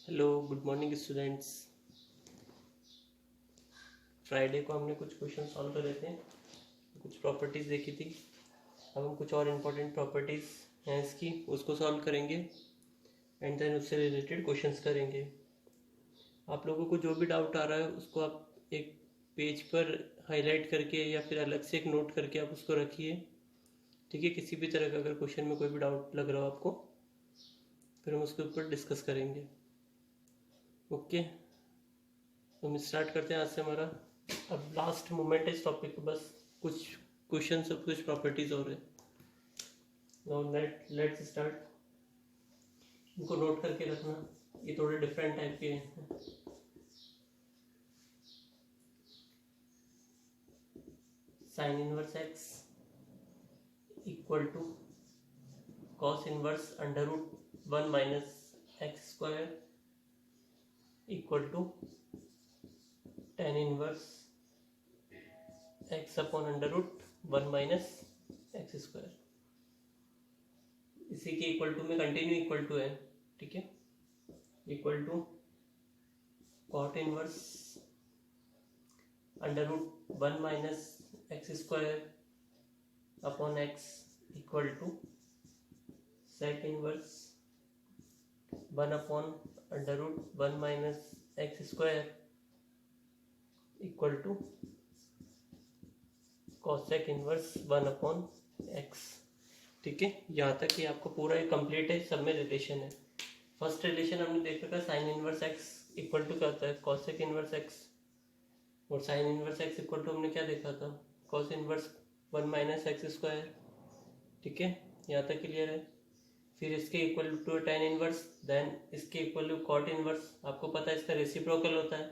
Hello good morning students. Friday को हमने कुछ क्वेश्चन सॉल्व करे थे, कुछ प्रॉपर्टीज़ देखी थी। अब हम कुछ और इम्पोर्टेंट प्रॉपर्टीज़ हैं इसकी, उसको सॉल्व करेंगे एंड देन उससे रिलेटेड क्वेश्चंस करेंगे। आप लोगों को जो भी डाउट आ रहा है उसको आप एक पेज पर हाईलाइट करके या फिर अलग से एक नोट करके आप उसको रखिए, ठीक है। किसी भी तरह का अगर क्वेश्चन में कोई भी डाउट लग रहा हो आपको, फिर हम उसके ऊपर डिस्कस करेंगे। ओके, तो हम स्टार्ट करते हैं आज से। हमारा अब लास्ट मोमेंट है इस टॉपिक पे, बस कुछ क्वेश्चन और कुछ प्रॉपर्टीज और है। Now let's start. इनको नोट करके रखना, ये थोड़े डिफरेंट टाइप के हैं। Sine inverse x equal to cos inverse under root 1 minus x square equal to tan inverse x upon under root 1 minus x square. इसी के इक्वल टू में कंटिन्यू इक्वल टू है, ठीक है। Equal to cot inverse under root 1 minus x square upon x equal to sec inverse 1 upon under root 1 minus x square equal to cosec inverse 1 upon x, ठीक है। यहाँ तक ये आपको पूरा एक कंप्लीट है, सब में रिलेशन है। फर्स्ट रिलेशन हमने देख रखा, sine inverse x equal to क्या होता है, कॉसेक इनवर्स एक्स। और sine inverse x equal to हमने क्या देखा था, cos inverse 1 minus x square, ठीक है। यहाँ तक क्लियर है। फिर इसके equal to tan inverse, then इसके इक्वल टू कॉट इनवर्स। आपको पता है इसका रेसिप्रोकल होता है,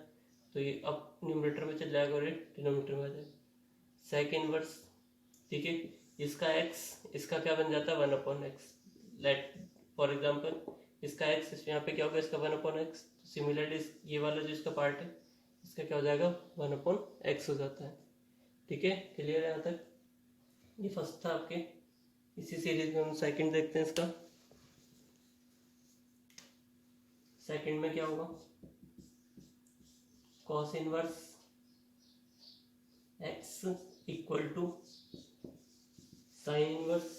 तो ये अब न्यूमरेटर में चल जाएगा और ये डिनोमिनेटर में आ जाएगा। सेक इनवर्स, ठीक है। इसका एक्स, इसका क्या बन जाता है 1 upon x. Let for example इसका एक्स यहाँ पे क्या होगा, इसका 1 अपॉन एक्स। सिमिलरली ये वाला जो इसका पार्ट है, इसका क्या हो जाएगा 1 अपॉन एक्स हो जाता है, ठीक है। क्लियर है यहाँ तक। ये फर्स्ट था आपके। इसी सीरीज में हम सेकंड देखते हैं इसका। सेकंड में क्या होगा, cos inverse x equal to sine inverse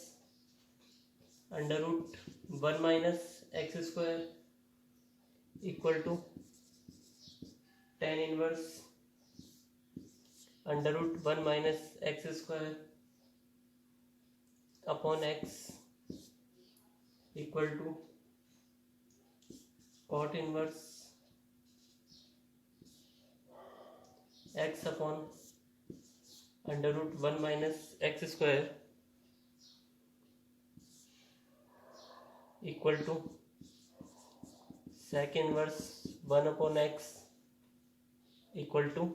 under root 1 minus x square equal to tan inverse under root 1 minus x square upon x equal to cot inverse x upon under root 1 minus x square equal to sec inverse 1 upon x equal to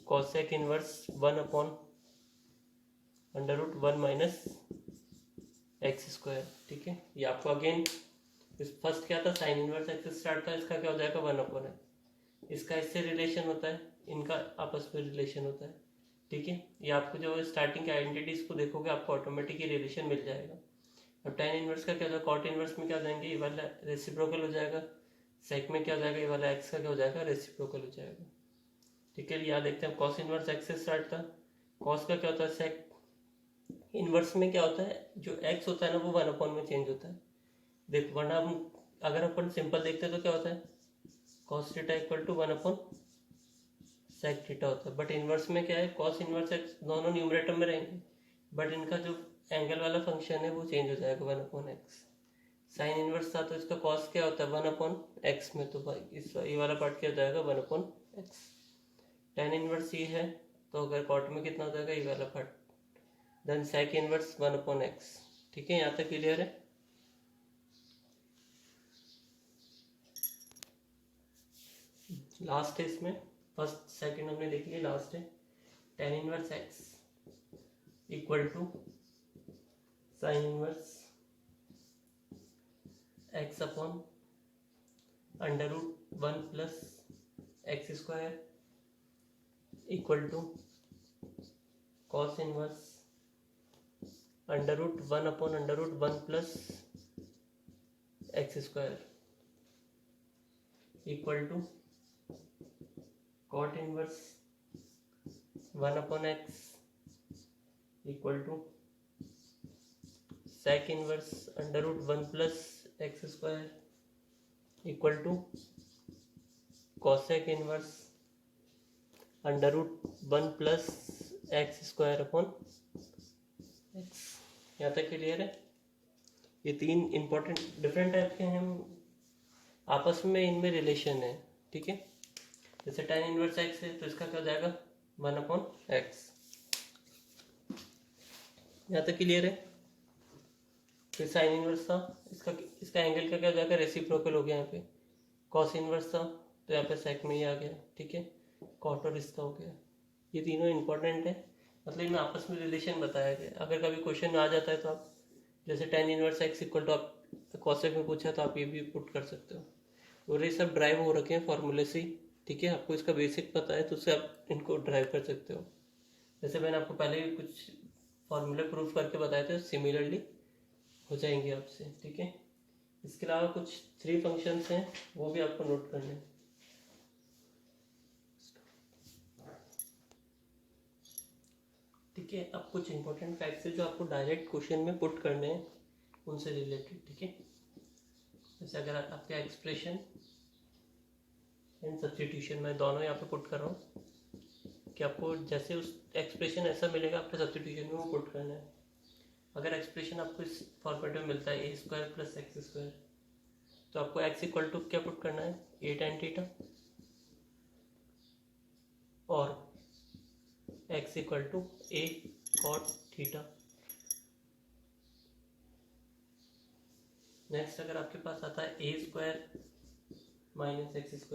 cosec inverse 1 upon under root 1 minus x square, ठीक है। ये आपको again first क्या था, sign inverse x start था, इसका क्या हो जाएगा 1 अपॉन एक्स। इसका इससे रिलेशन होता है, इनका आपस में रिलेशन होता है, ठीक है। ये आपको जो स्टार्टिंग के आइडेंटिटीज को देखोगे आपको ऑटोमेटिक रिलेशन मिल जाएगा। अब टेन इनवर्स का क्या होगा, कॉट इनवर्स में क्या हो जाएंगे, ये वाला रेसिप्रोकल हो जाएगा। सेक में क्या हो जाएगा, ये वाला एक्स का क्या हो जाएगा, रेसिप्रोकल हो जाएगा, ठीक है। यहाँ देखते हैं कॉस इनवर्स एक्स से स्टार्ट था। कॉस का क्या होता है, सेक इनवर्स में क्या होता है, जो एक्स होता है ना वो 1 अपॉन में चेंज होता है। देखो वरना हम अगर अपन सिंपल देखते हैं तो क्या होता है, cos theta equal to 1 upon sec theta होता है। बट इनवर्स में क्या है, कॉस इनवर्स एक्स दोनों न्यूमरेटर में रहेंगे, बट इनका जो एंगल वाला फंक्शन है वो चेंज हो जाएगा 1 अपॉन एक्स। साइन इनवर्स था तो इसका कॉस क्या होता है 1 अपॉन एक्स में, तो इस ये वाला पार्ट क्या हो जाएगा 1 अपॉन एक्स। टेन इनवर्स ये है, तो अगर कॉट में कितना हो जाएगा, ये वाला part. Then sec inverse 1 upon x, ठीक है। यहाँ तक क्लियर है। लास्ट है इसमें, फर्स्ट सेकंड हमने देख लिया, लास्ट है tan inverse x equal to sine inverse x upon under root 1 plus x square equal to cos inverse under root 1 upon under root 1 plus x square. Equal to cot inverse 1/x equal to sec inverse √1 plus x square equal to cosec inverse √1 plus x square upon x. यहाँ तक clear है? ये तीन important different type के हैं, आपस में इनमें रिलेशन है, ठीक है। जैसे tan इनवर्स एक्स है तो इसका क्या हो जाएगा 1/x। यहाँ तक क्लियर है? फिर साइन इनवर्स था, इसका एंगल का क्या हो जाएगा रेसिप्रोकल हो गया। यहाँ पे कॉस इनवर्स था तो यहाँ पे सेक में ही आ गया, ठीक है। कॉट और इसका हो गया। ये तीनों इंपॉर्टेंट है, मतलब इनमें आपस में रिलेशन बताया गया। अगर कभी क्वेश्चन में आ जाता है तो आप जैसे tan inverse x equal to आप कॉसेक में पूछा तो आप ये भी पुट कर सकते हो। और ये सब ड्राइव हो रखे हैं फॉर्मूले से, ठीक है। आपको इसका बेसिक पता है तो उससे आप इनको ड्राइव कर सकते हो। जैसे मैंने आपको पहले भी कुछ फॉर्मूले प्रूफ करके बताए थे, सिमिलरली हो जाएंगे आपसे, ठीक है। इसके अलावा कुछ 3 फंक्शंस हैं, वो भी आपको नोट करने हैं, ठीक है। अब कुछ इंपॉर्टेंट फैक्ट्स है जो आपको डायरेक्ट क्वेश्चन में पुट करने हैं, उनसे रिलेटेड, ठीक है। जैसे अगर आपका एक्सप्रेशन एंड सब्स्टिट्यूशन मैं दोनों यहाँ पे पुट कर रहा हूँ कि आपको जैसे उस एक्सप्रेशन ऐसा मिलेगा आपके सब्स्टिट्यूशन में वो पुट करना है। अगर एक्सप्रेशन आपको इस फॉर्मेट में मिलता है a² + x² तो आपको x इक्वल टू क्या पुट करना है a tan थीटा और x equal to a cot theta. Next अगर आपके पास आता है a² - x²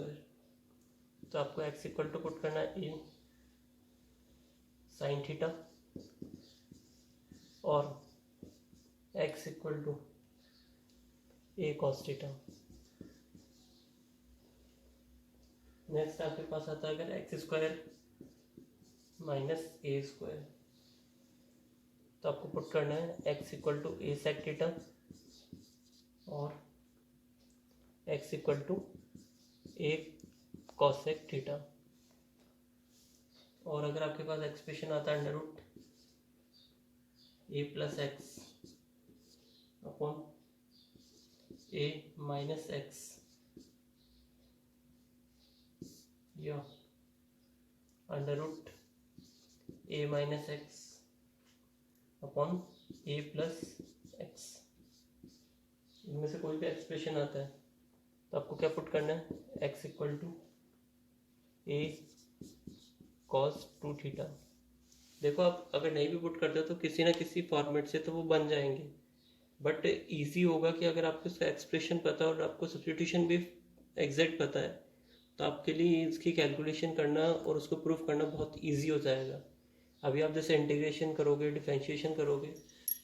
तो आपको x इक्वल टू पुट करना है a sin थीटा और x equal to a cos theta. Next आपके पास आता है अगर x² - a² तो आपको पुट करना है x equal to a sec theta और x equal to a cosec theta. और अगर आपके पास एक्सप्रेशन आता है √a + x upon a - x या √a - x upon a + x, इनमें से कोई भी एक्सप्रेशन आता है तो आपको क्या पुट करना है x equal to a cos 2 theta. देखो आप अगर नहीं भी पुट करते हो तो किसी ना किसी फॉर्मेट से तो वो बन जाएंगे, बट इजी होगा कि अगर आपको इसका एक्सप्रेशन पता है और आपको सब्स्टिट्यूशन भी एग्जैक्ट पता है तो आपके लिए इसकी कैलकुलेशन करना और उसको प्रूफ करना बहुत ईजी हो जाएगा। अभी आप जैसे इंटीग्रेशन करोगे, डिफरेंशिएशन करोगे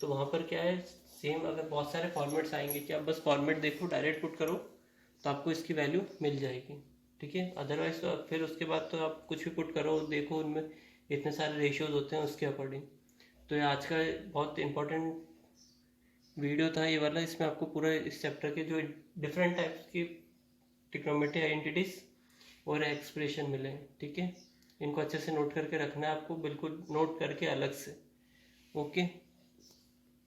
तो वहाँ पर क्या है सेम, अगर बहुत सारे फॉर्मेट्स आएंगे कि आप बस फॉर्मेट देखो डायरेक्ट पुट करो तो आपको इसकी वैल्यू मिल जाएगी, ठीक है। अदरवाइज तो फिर उसके बाद तो आप कुछ भी पुट करो, देखो उनमें इतने सारे रेशियोज होते हैं उसके अकॉर्डिंग। तो ये आज का बहुत इंपॉर्टेंट वीडियो था ये वाला, इसमें आपको पूरा इस चैप्टर के जो डिफरेंट टाइप्स की ट्रिग्नोमेट्री आइडेंटिटीज और एक्सप्रेशन मिले, ठीक है। इनको अच्छे से नोट करके रखना है आपको, बिल्कुल नोट करके अलग से, ओके।